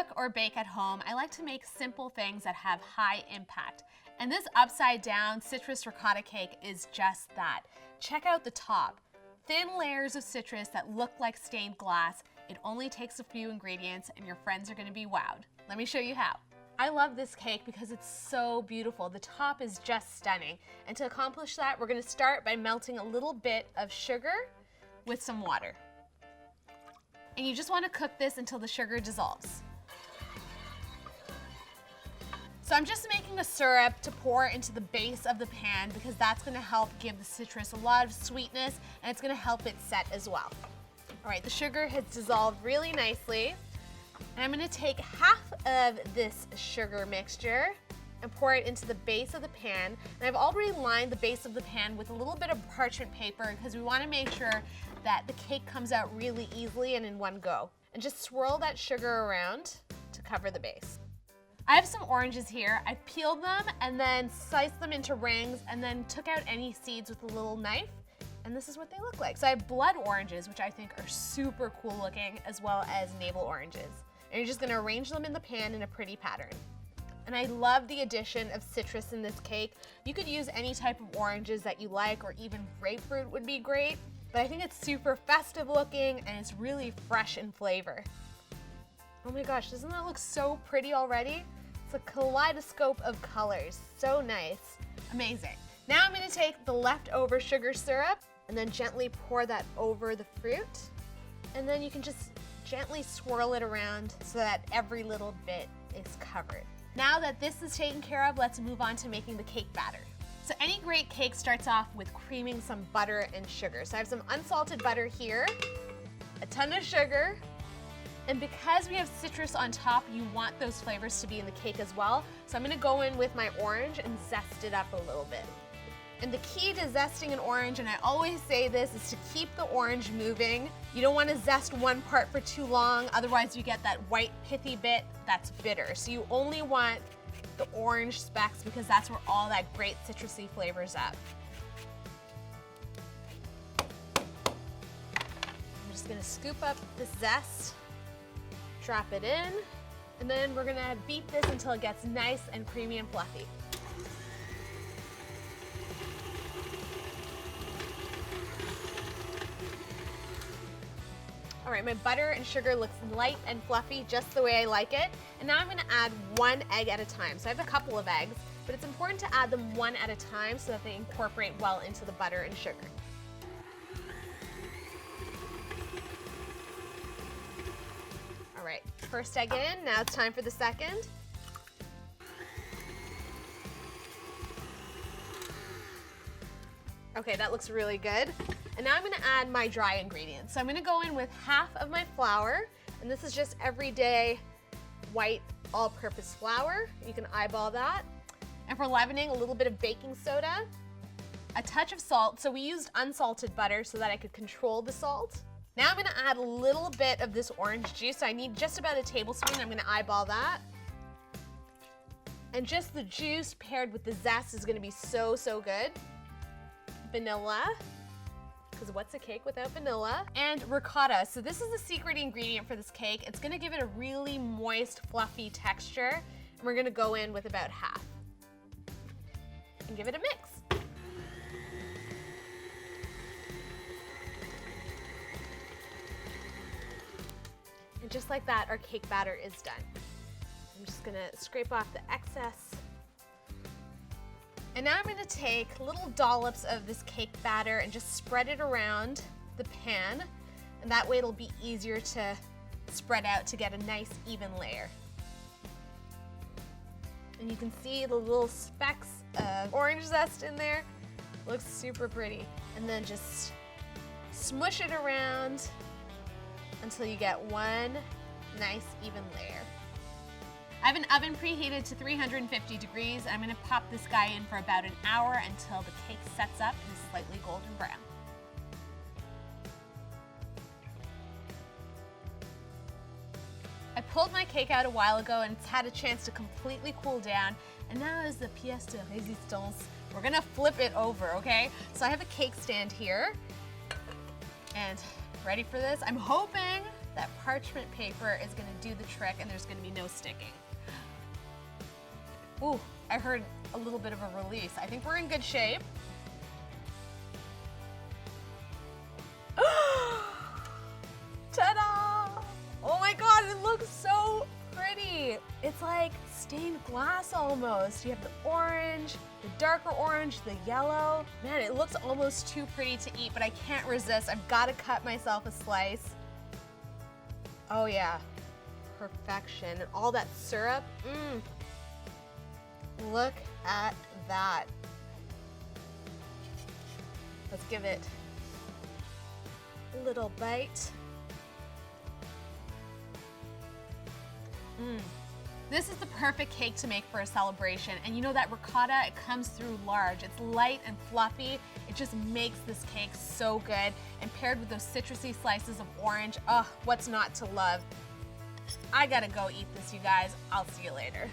cook or bake at home, I like to make simple things that have high impact. And this upside down citrus ricotta cake is just that. Check out the top. Thin layers of citrus that look like stained glass. It only takes a few ingredients and your friends are gonna be wowed. Let me show you how. I love this cake because it's so beautiful. The top is just stunning. And to accomplish that, we're gonna start by melting a little bit of sugar with some water. And you just wanna cook this until the sugar dissolves. So I'm just making a syrup to pour into the base of the pan because that's gonna help give the citrus a lot of sweetness and it's gonna help it set as well. All right, the sugar has dissolved really nicely. And I'm gonna take half of this sugar mixture and pour it into the base of the pan. And I've already lined the base of the pan with a little bit of parchment paper because we wanna make sure that the cake comes out really easily and in one go. And just swirl that sugar around to cover the base. I have some oranges here. I peeled them and then sliced them into rings and then took out any seeds with a little knife. And this is what they look like. So I have blood oranges, which I think are super cool looking, as well as navel oranges. And you're just gonna arrange them in the pan in a pretty pattern. And I love the addition of citrus in this cake. You could use any type of oranges that you like, or even grapefruit would be great. But I think it's super festive looking and it's really fresh in flavor. Oh my gosh, doesn't that look so pretty already? It's a kaleidoscope of colors, so nice. Amazing. Now I'm gonna take the leftover sugar syrup and then gently pour that over the fruit. And then you can just gently swirl it around so that every little bit is covered. Now that this is taken care of, let's move on to making the cake batter. So any great cake starts off with creaming some butter and sugar. So I have some unsalted butter here, a ton of sugar, and because we have citrus on top, you want those flavors to be in the cake as well. So I'm gonna go in with my orange and zest it up a little bit. And the key to zesting an orange, and I always say this, is to keep the orange moving. You don't want to zest one part for too long, otherwise you get that white pithy bit that's bitter. So you only want the orange specks because that's where all that great citrusy flavor's at. I'm just gonna scoop up this zest, drop it in, and then we're gonna beat this until it gets nice and creamy and fluffy. All right, my butter and sugar looks light and fluffy, just the way I like it. And now I'm gonna add one egg at a time. So I have a couple of eggs, but it's important to add them one at a time so that they incorporate well into the butter and sugar. All right, first egg in, now it's time for the second. Okay, that looks really good. And now I'm gonna add my dry ingredients. So I'm gonna go in with half of my flour, and this is just everyday white all-purpose flour. You can eyeball that. And for leavening, a little bit of baking soda, a touch of salt. So we used unsalted butter so that I could control the salt. Now I'm gonna add a little bit of this orange juice. I need just about a tablespoon. I'm gonna eyeball that. And just the juice paired with the zest is gonna be so, so good. Vanilla, because what's a cake without vanilla? And ricotta. So this is the secret ingredient for this cake. It's gonna give it a really moist, fluffy texture. And we're gonna go in with about half. And give it a mix. And just like that, our cake batter is done. I'm just gonna scrape off the excess. And now I'm gonna take little dollops of this cake batter and just spread it around the pan. And that way it'll be easier to spread out to get a nice even layer. And you can see the little specks of orange zest in there. Looks super pretty. And then just smush it around until you get one nice even layer. I have an oven preheated to 350 degrees. I'm gonna pop this guy in for about an hour until the cake sets up and is slightly golden brown. I pulled my cake out a while ago and it's had a chance to completely cool down. And now is the pièce de résistance. We're gonna flip it over, okay? So I have a cake stand here. And ready for this? I'm hoping that parchment paper is gonna do the trick and there's gonna be no sticking. Ooh, I heard a little bit of a release. I think we're in good shape. Ta-da! Oh my God, it looks so pretty. It's like stained glass almost. You have the orange, the darker orange, the yellow. Man, it looks almost too pretty to eat, but I can't resist. I've got to cut myself a slice. Oh yeah, perfection. And all that syrup, Look at that. Let's give it a little bite. This is the perfect cake to make for a celebration. And you know that ricotta, it comes through large. It's light and fluffy. It just makes this cake so good. And paired with those citrusy slices of orange, what's not to love? I gotta go eat this, you guys. I'll see you later.